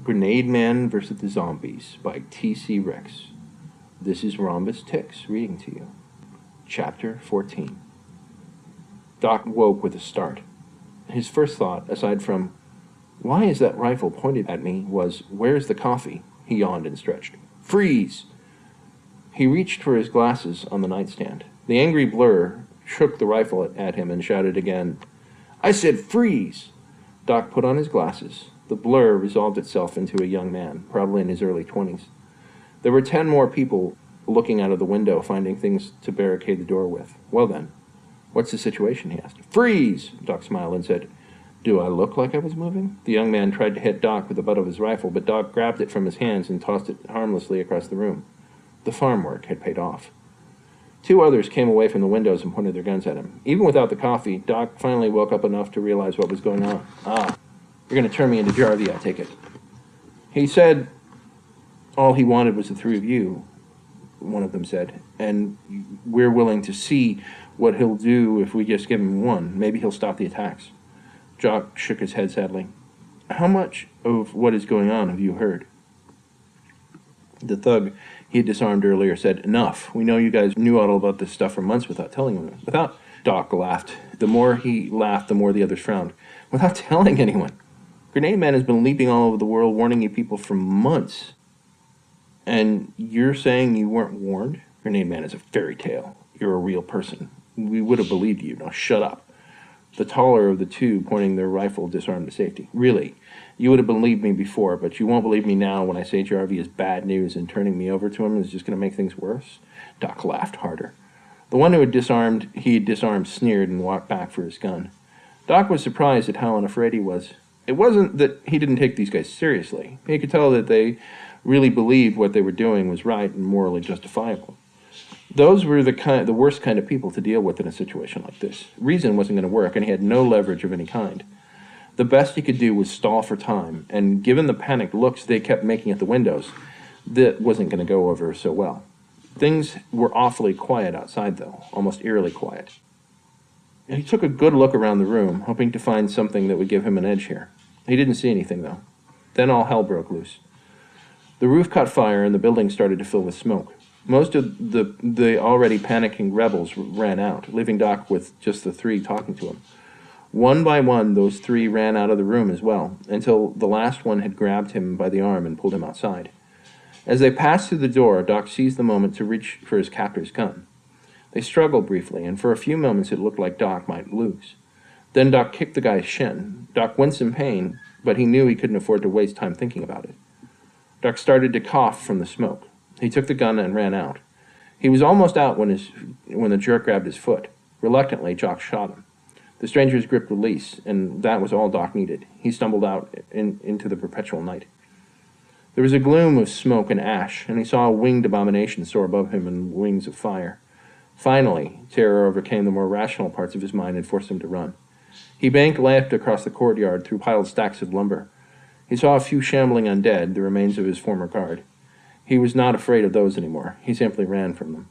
Grenademan versus the Zombies by T.C. Rex. This is Rhombus Tix reading to you. Chapter 14. Doc woke with a start. His first thought, aside from, "Why is that rifle pointed at me?" was, "Where's the coffee?" He yawned and stretched. "Freeze!" He reached for his glasses on the nightstand. The angry Blur shook the rifle at him and shouted again, "I said freeze!" Doc put on his glasses. The Blur resolved itself into a young man, probably in his early 20s. There were 10 more people looking out of the window, finding things to barricade the door with. "Well then, what's the situation?" he asked. "Freeze!" Doc smiled and said, "Do I look like I was moving?" The young man tried to hit Doc with the butt of his rifle, but Doc grabbed it from his hands and tossed it harmlessly across the room. The farm work had paid off. 2 others came away from the windows and pointed their guns at him. Even without the coffee, Doc finally woke up enough to realize what was going on. "Ah, you're going to turn me into Jarvie, I take it." He said all he wanted was the 3 of you, one of them said, "and we're willing to see what he'll do if we just give him one. Maybe he'll stop the attacks." Doc shook his head sadly. "How much of what is going on have you heard?" The thug he had disarmed earlier said, "Enough. We know you guys knew all about this stuff for months without telling anyone." Without, Doc laughed. The more he laughed, the more the others frowned. "Without telling anyone. Grenademan has been leaping all over the world, warning you people for months. And you're saying you weren't warned? Grenademan is a fairy tale. You're a real person. We would have believed you. Now shut up." The taller of the 2, pointing their rifle, disarmed to safety. "Really, you would have believed me before, but you won't believe me now when I say Jarvie is bad news, and turning me over to him is just going to make things worse?" Doc laughed harder. The one who had disarmed, sneered and walked back for his gun. Doc was surprised at how unafraid he was. It wasn't that he didn't take these guys seriously. He could tell that they really believed what they were doing was right and morally justifiable. Those were the worst kind of people to deal with in a situation like this. Reason wasn't going to work, and he had no leverage of any kind. The best he could do was stall for time, and given the panicked looks they kept making at the windows, that wasn't going to go over so well. Things were awfully quiet outside, though, almost eerily quiet. He took a good look around the room, hoping to find something that would give him an edge here. He didn't see anything, though. Then all hell broke loose. The roof caught fire, and the building started to fill with smoke. Most of the already panicking rebels ran out, leaving Doc with just the 3 talking to him. One by one, those 3 ran out of the room as well, until the last one had grabbed him by the arm and pulled him outside. As they passed through the door, Doc seized the moment to reach for his captor's gun. They struggled briefly, and for a few moments it looked like Doc might lose. Then Doc kicked the guy's shin. Doc winced in pain, but he knew he couldn't afford to waste time thinking about it. Doc started to cough from the smoke. He took the gun and ran out. He was almost out when the jerk grabbed his foot. Reluctantly, Doc shot him. The stranger's grip released, and that was all Doc needed. He stumbled out into the perpetual night. There was a gloom of smoke and ash, and he saw a winged abomination soar above him in wings of fire. Finally, terror overcame the more rational parts of his mind and forced him to run. He banked left across the courtyard through piled stacks of lumber. He saw a few shambling undead, the remains of his former guard. He was not afraid of those anymore. He simply ran from them.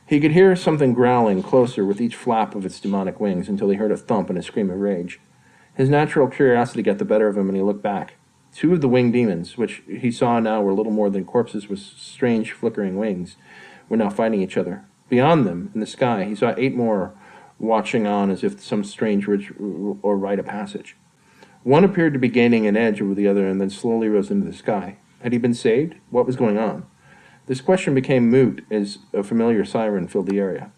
He could hear something growling closer with each flap of its demonic wings until he heard a thump and a scream of rage. His natural curiosity got the better of him, and he looked back. 2 of the winged demons, which he saw now were little more than corpses with strange flickering wings, were now fighting each other. Beyond them, in the sky, he saw 8 more watching on as if some strange ritual or rite of passage. One appeared to be gaining an edge over the other and then slowly rose into the sky. Had he been saved? What was going on? This question became moot as a familiar siren filled the area.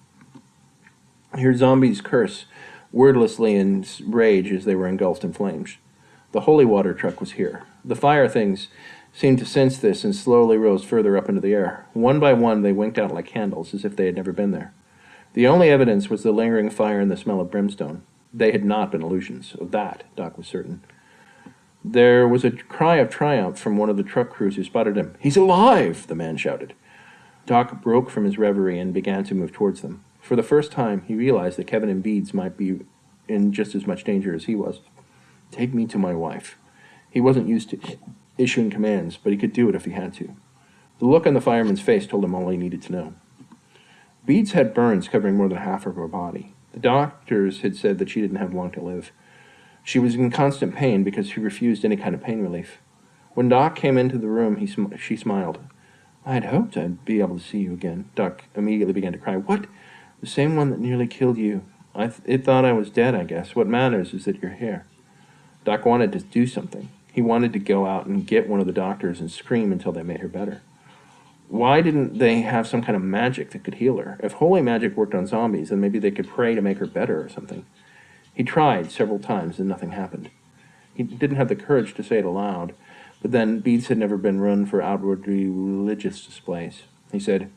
He heard zombies curse wordlessly in rage as they were engulfed in flames. The holy water truck was here. The fire things seemed to sense this and slowly rose further up into the air. One by one they winked out like candles, as if they had never been there. The only evidence was the lingering fire and the smell of brimstone. They had not been illusions. Of that, Doc was certain. There was a cry of triumph from one of the truck crews who spotted him. "He's alive!" the man shouted. Doc broke from his reverie and began to move towards them. For the first time, he realized that Kevin and Beads might be in just as much danger as he was. "Take me to my wife." He wasn't used to issuing commands, but he could do it if he had to. The look on the fireman's face told him all he needed to know. Beads had burns covering more than half of her body. The doctors had said that she didn't have long to live. She was in constant pain because she refused any kind of pain relief. When Doc came into the room, she smiled. I had hoped I'd be able to see you again. Doc immediately began to cry. What? The same one that nearly killed you. It thought I was dead, I guess. What matters is that you're here. Doc wanted to do something. He wanted to go out and get one of the doctors and scream until they made her better. Why didn't they have some kind of magic that could heal her? If holy magic worked on zombies, then maybe they could pray to make her better or something. He tried several times and nothing happened. He didn't have the courage to say it aloud, but then beads had never been run for outwardly religious displays. He said,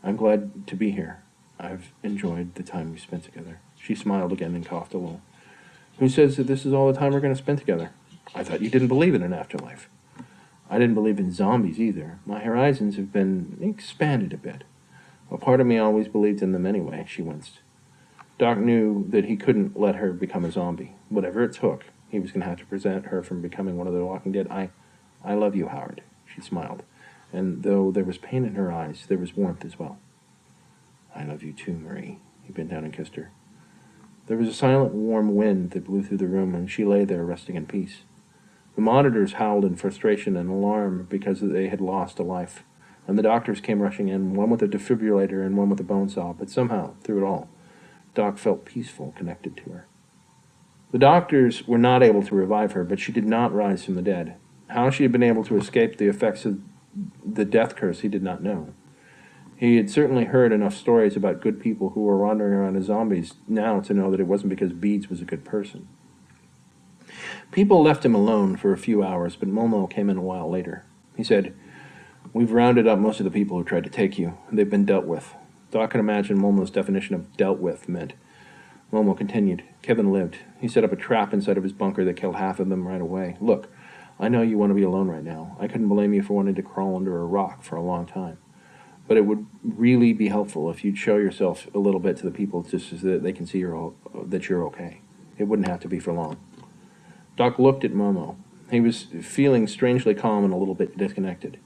I'm glad to be here. I've enjoyed the time we spent together. She smiled again and coughed a little. Who says that this is all the time we're going to spend together? I thought you didn't believe in an afterlife. I didn't believe in zombies either. My horizons have been expanded a bit. A part of me always believed in them anyway, she winced. Doc knew that he couldn't let her become a zombie. Whatever it took, he was going to have to prevent her from becoming one of the Walking Dead. I love you, Howard, she smiled. And though there was pain in her eyes, there was warmth as well. I love you too, Marie. He bent down and kissed her. There was a silent, warm wind that blew through the room, and she lay there resting in peace. The monitors howled in frustration and alarm because they had lost a life, and the doctors came rushing in, one with a defibrillator and one with a bone saw, but somehow, through it all, Doc felt peaceful, connected to her. The doctors were not able to revive her, but she did not rise from the dead. How she had been able to escape the effects of the death curse he did not know. He had certainly heard enough stories about good people who were wandering around as zombies now to know that it wasn't because Beads was a good person. People left him alone for a few hours, but Momo came in a while later. He said, We've rounded up most of the people who tried to take you. They've been dealt with. Doc can imagine Momo's definition of dealt with meant. Momo continued. Kevin lived. He set up a trap inside of his bunker that killed half of them right away. Look, I know you want to be alone right now. I couldn't blame you for wanting to crawl under a rock for a long time. But it would really be helpful if you'd show yourself a little bit to the people just so that they can see that you're okay. It wouldn't have to be for long. Doc looked at Momo. He was feeling strangely calm and a little bit disconnected.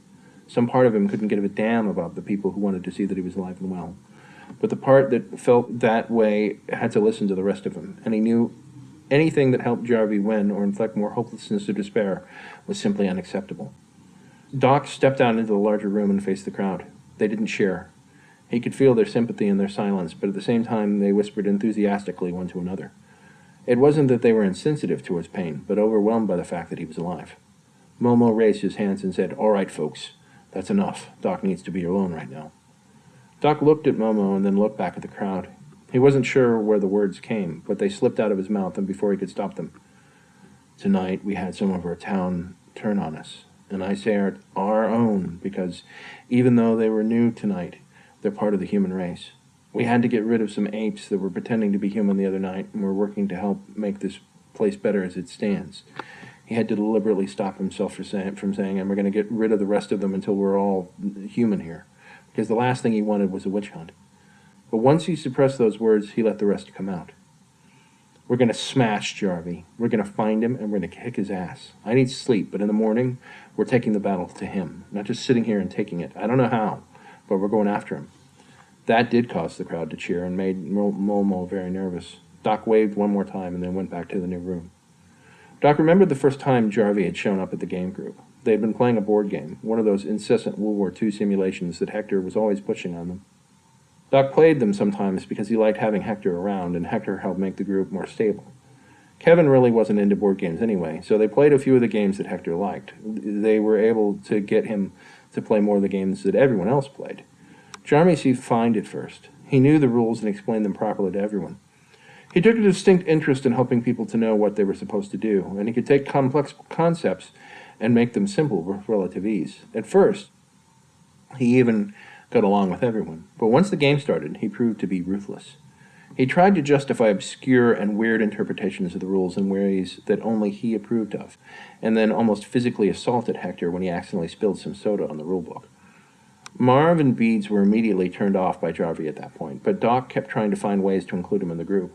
Some part of him couldn't give a damn about the people who wanted to see that he was alive and well. But the part that felt that way had to listen to the rest of him, and he knew anything that helped Jarvie win or inflict more hopelessness or despair was simply unacceptable. Doc stepped out into the larger room and faced the crowd. They didn't share. He could feel their sympathy and their silence, but at the same time they whispered enthusiastically one to another. It wasn't that they were insensitive to his pain, but overwhelmed by the fact that he was alive. Momo raised his hands and said, All right, folks, that's enough. Doc needs to be alone right now. Doc looked at Momo and then looked back at the crowd. He wasn't sure where the words came, but they slipped out of his mouth and before he could stop them. Tonight we had some of our town turn on us, and I say our own because even though they were new tonight, they're part of the human race. We had to get rid of some apes that were pretending to be human the other night, and we're working to help make this place better as it stands. He had to deliberately stop himself from saying, and we're going to get rid of the rest of them until we're all human here, because the last thing he wanted was a witch hunt. But once he suppressed those words, he let the rest come out. We're going to smash Jarvie. We're going to find him, and we're going to kick his ass. I need sleep, but in the morning, we're taking the battle to him, not just sitting here and taking it. I don't know how, but we're going after him. That did cause the crowd to cheer and made Momo very nervous. Doc waved one more time and then went back to the new room. Doc remembered the first time Jarvie had shown up at the game group. They had been playing a board game, one of those incessant World War II simulations that Hector was always pushing on them. Doc played them sometimes because he liked having Hector around, and Hector helped make the group more stable. Kevin really wasn't into board games anyway, so they played a few of the games that Hector liked. They were able to get him to play more of the games that everyone else played. Jarvie seemed fine at first. He knew the rules and explained them properly to everyone. He took a distinct interest in helping people to know what they were supposed to do, and he could take complex concepts and make them simple with relative ease. At first, he even got along with everyone, but once the game started, he proved to be ruthless. He tried to justify obscure and weird interpretations of the rules in ways that only he approved of, and then almost physically assaulted Hector when he accidentally spilled some soda on the rulebook. Marv and Beads were immediately turned off by Jarvie at that point, but Doc kept trying to find ways to include him in the group.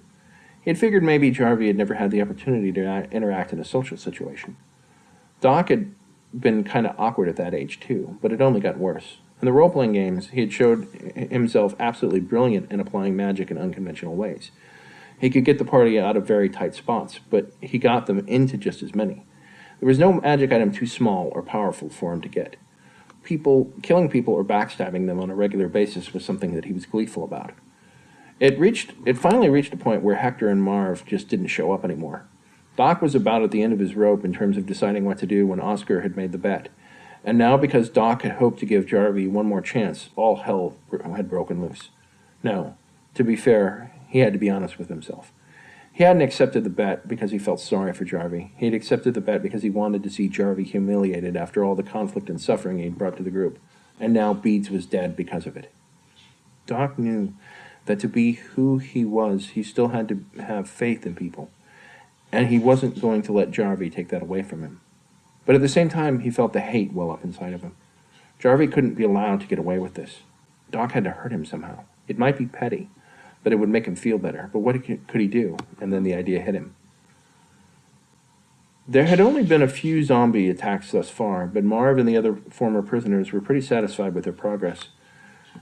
He had figured maybe Jarvie had never had the opportunity to interact in a social situation. Doc had been kind of awkward at that age too, but it only got worse. In the role-playing games, he had showed himself absolutely brilliant in applying magic in unconventional ways. He could get the party out of very tight spots, but he got them into just as many. There was no magic item too small or powerful for him to get. Killing people or backstabbing them on a regular basis was something that he was gleeful about. It finally reached a point where Hector and Marv just didn't show up anymore. Doc was about at the end of his rope in terms of deciding what to do when Oscar had made the bet. And now, because Doc had hoped to give Jarvie one more chance, all hell had broken loose. No, to be fair, he had to be honest with himself. He hadn't accepted the bet because he felt sorry for Jarvie. He had accepted the bet because he wanted to see Jarvie humiliated after all the conflict and suffering he'd brought to the group. And now Beads was dead because of it. Doc knew that to be who he was, he still had to have faith in people. And he wasn't going to let Jarvie take that away from him. But at the same time, he felt the hate well up inside of him. Jarvie couldn't be allowed to get away with this. Doc had to hurt him somehow. It might be petty, but it would make him feel better. But what could he do? And then the idea hit him. There had only been a few zombie attacks thus far, but Marv and the other former prisoners were pretty satisfied with their progress.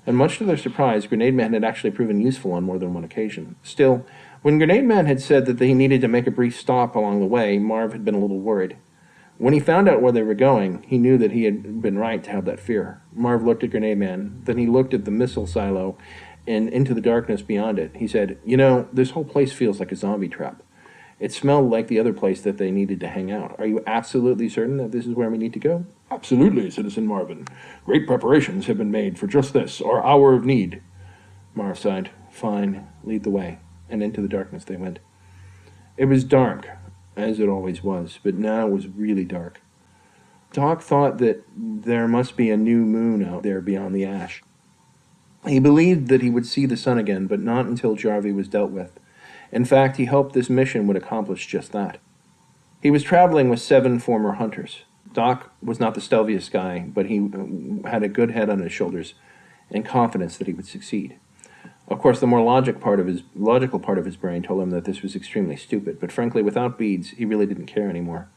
And much to their surprise, Grenademan had actually proven useful on more than one occasion. Still, when Grenademan had said that they needed to make a brief stop along the way, Marv had been a little worried. When he found out where they were going, he knew that he had been right to have that fear. Marv looked at Grenademan, then he looked at the missile silo and into the darkness beyond it. He said, "You know, this whole place feels like a zombie trap. It smelled like the other place that they needed to hang out. Are you absolutely certain that this is where we need to go?" "Absolutely, Citizen Marvin. Great preparations have been made for just this, our hour of need." Marv sighed. "Fine, lead the way." And into the darkness they went. It was dark, as it always was, but now it was really dark. Doc thought that there must be a new moon out there beyond the ash. He believed that he would see the sun again, but not until Jarvie was dealt with. In fact, he hoped this mission would accomplish just that. He was traveling with 7 former hunters. Doc was not the stealthiest guy, but he had a good head on his shoulders and confidence that he would succeed. Of course, the more logical part of his brain told him that this was extremely stupid, but frankly, without Beads, he really didn't care anymore.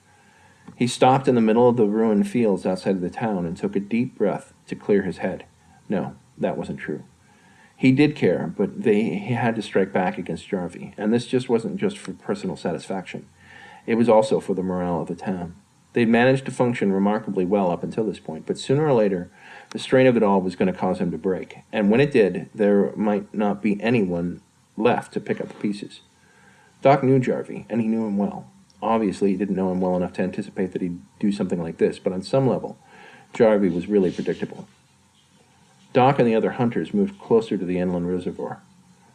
He stopped in the middle of the ruined fields outside of the town and took a deep breath to clear his head. No, that wasn't true. He did care, but he had to strike back against Jarvie, and this just wasn't just for personal satisfaction. It was also for the morale of the town. They'd managed to function remarkably well up until this point, but sooner or later, the strain of it all was going to cause him to break, and when it did, there might not be anyone left to pick up the pieces. Doc knew Jarvie, and he knew him well. Obviously, he didn't know him well enough to anticipate that he'd do something like this, but on some level, Jarvie was really predictable. Doc and the other hunters moved closer to the inland reservoir.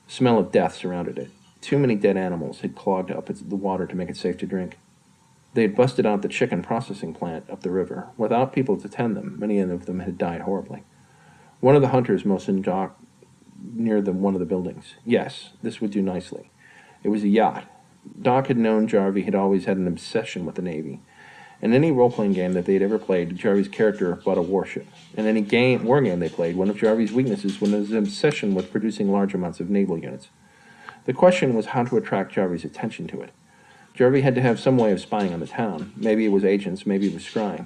The smell of death surrounded it. Too many dead animals had clogged up the water to make it safe to drink. They had busted out the chicken processing plant up the river. Without people to tend them, many of them had died horribly. One of the hunters motioned Doc near one of the buildings. Yes, this would do nicely. It was a yacht. Doc had known Jarvie had always had an obsession with the Navy. In any role-playing game that they had ever played, Jarvie's character bought a warship. In any war game they played, one of Jarvie's weaknesses was his obsession with producing large amounts of naval units. The question was how to attract Jarvie's attention to it. Jarvie had to have some way of spying on the town. Maybe it was agents, maybe it was scrying.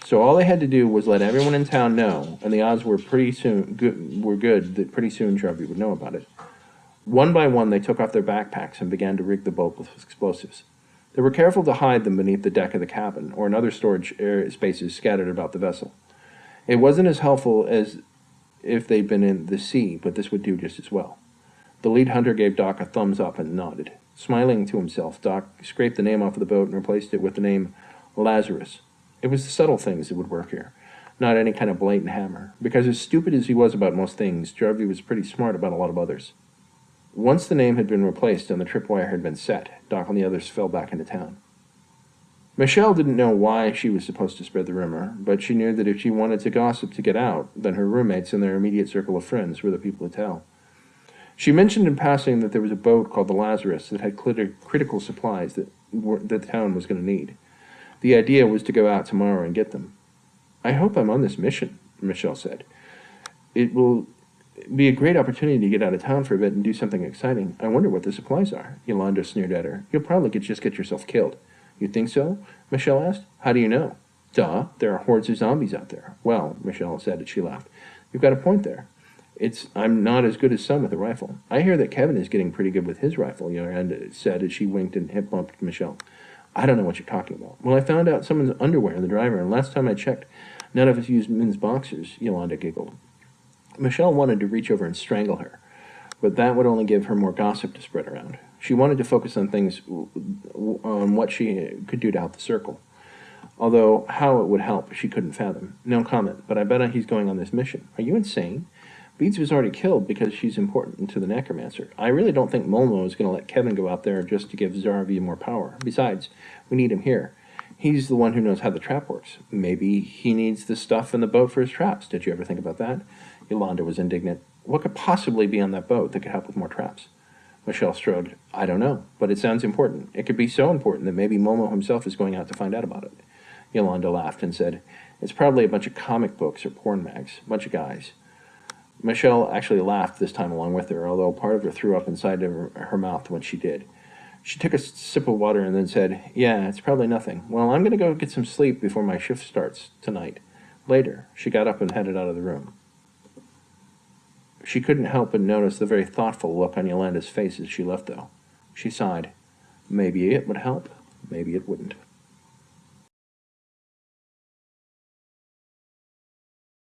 So all they had to do was let everyone in town know, and the odds were good that pretty soon Jarvie would know about it. One by one, they took off their backpacks and began to rig the boat with explosives. They were careful to hide them beneath the deck of the cabin or in other storage spaces scattered about the vessel. It wasn't as helpful as if they'd been in the sea, but this would do just as well. The lead hunter gave Doc a thumbs up and nodded. Smiling to himself, Doc scraped the name off of the boat and replaced it with the name Lazarus. It was the subtle things that would work here, not any kind of blatant hammer. Because as stupid as he was about most things, Jarvie was pretty smart about a lot of others. Once the name had been replaced and the tripwire had been set, Doc and the others fell back into town. Michelle didn't know why she was supposed to spread the rumor, but she knew that if she wanted to gossip to get out, then her roommates and their immediate circle of friends were the people to tell. She mentioned in passing that there was a boat called the Lazarus that had critical supplies that the town was going to need. The idea was to go out tomorrow and get them. "I hope I'm on this mission," Michelle said. "It will be a great opportunity to get out of town for a bit and do something exciting. I wonder what the supplies are." Yolanda sneered at her. "You'll probably just get yourself killed." "You think so?" Michelle asked. "How do you know?" "Duh, there are hordes of zombies out there." "Well," Michelle said as she laughed, "you've got a point there. I'm not as good as some with a rifle." "I hear that Kevin is getting pretty good with his rifle," Yolanda said as she winked and hip-bumped Michelle. I don't know what you're talking about. Well, I found out someone's underwear in the dryer, and last time I checked, none of us used men's boxers, Yolanda giggled. Michelle wanted to reach over and strangle her, but that would only give her more gossip to spread around. She wanted to focus on what she could do to help the circle. Although how it would help, she couldn't fathom. No comment, but I bet he's going on this mission. Are you insane? Beads was already killed because she's important to the necromancer. I really don't think Molmo is going to let Kevin go out there just to give Zarvi more power. Besides, we need him here. He's the one who knows how the trap works. Maybe he needs the stuff in the boat for his traps. Did you ever think about that? Yolanda was indignant. What could possibly be on that boat that could help with more traps? Michelle strode. I don't know, but it sounds important. It could be so important that maybe Momo himself is going out to find out about it. Yolanda laughed and said, it's probably a bunch of comic books or porn mags. A bunch of guys. Michelle actually laughed this time along with her, although part of her threw up inside of her mouth when she did. She took a sip of water and then said, yeah, it's probably nothing. Well, I'm going to go get some sleep before my shift starts tonight. Later, she got up and headed out of the room. She couldn't help but notice the very thoughtful look on Yolanda's face as she left, though. She sighed. Maybe it would help. Maybe it wouldn't.